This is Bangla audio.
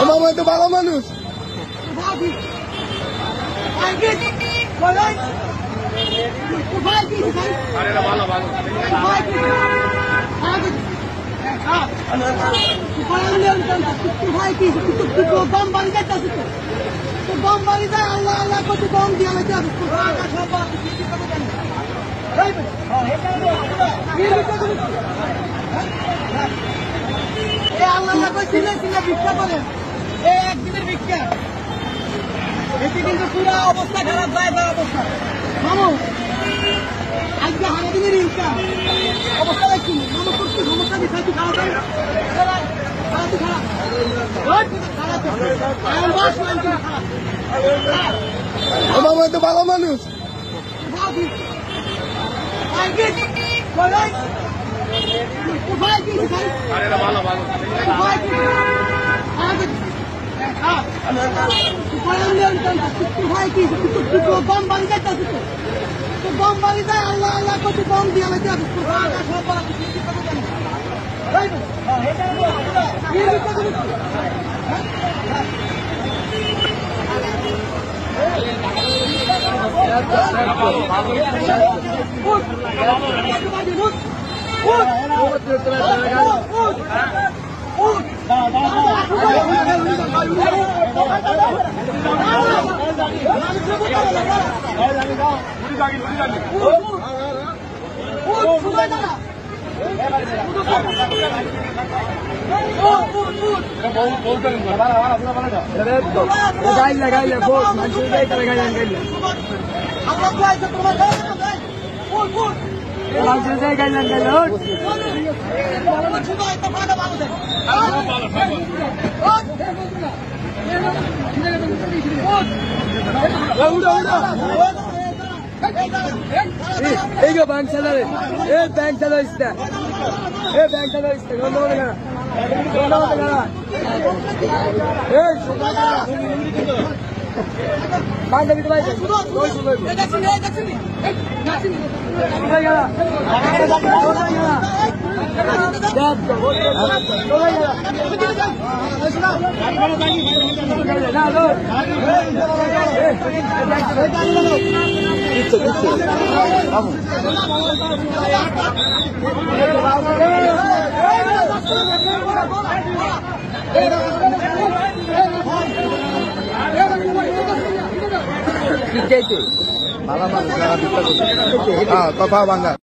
মামা তো ভালো মানুষ। দম বাড়ি যাইতেছে তো দম বাড়ি যায় আল্লাহ আল্লাহ করতে দম দিয়ে আমি আল্লাহ করে চিনে চিনে ভিক্ষা করেন এই একদিনের ভিক্ষা এতে কিন্তু পুরো অবস্থা খারাপ যায় তার অবস্থা মামু আজকে হারা দিনের ইনকাম অবস্থা দেখছি মামু করছি সমস্যা বিষয়টি খারাপ হয় খারাপ মামা তো ভালো মানুষ। দম বাড়ি যাইতেছে তো দম বাড়ি যায় আল্লাহ আল্লাহ করতে দম দিয়ে আমি बैंक चला बैंक चलो इसका बैंक चलो इसका কথা বাংলা।